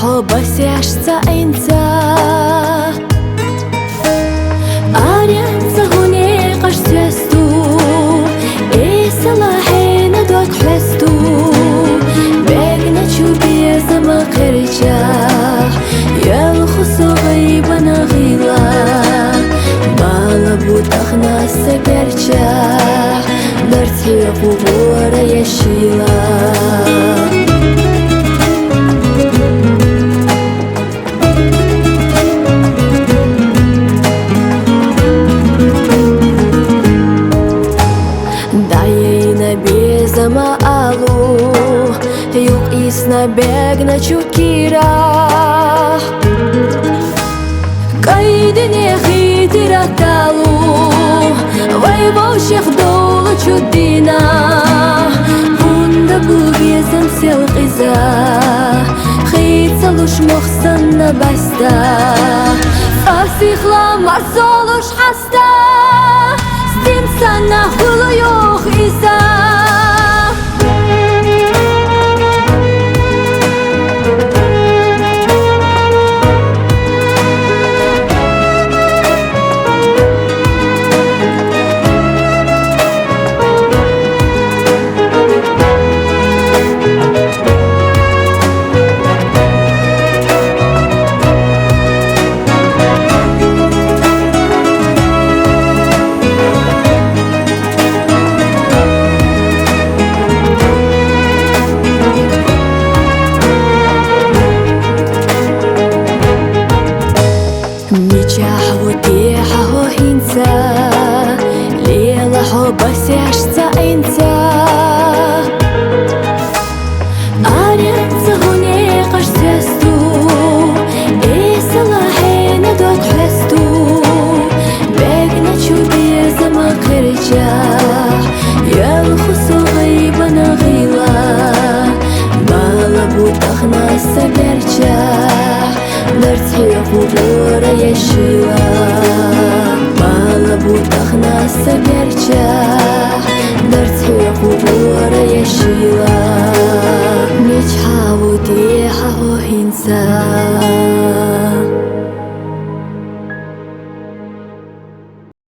بس عشت انت أريد هوني قشتستو إيه صلاحي ندوك حستو بقنا تشوبي زما قرشاح يلخصو غيبنا غيلا بالبو تخنا سكرشاح درتي قبور يشيلا Zama alu Yok isna begna chukira Kaydine khitira talu Vay boşek dolu chudina Bunda bu gezim sel qiza Khit salush muhsanna basta Asihla marsolush hasta Stin sana hulu yok iza بس عشت انت أريد هوني قشتستو إيه صلاحي ندوك حستو بقنا تشوبي زما قرشاح يلخصو غيبنا غيلا بالبو تخنا سكرشاح درتي قبور يشيلا بالبو تخنا سكرشاح درتي قبور يشيلا نجحا وديحا وهنسا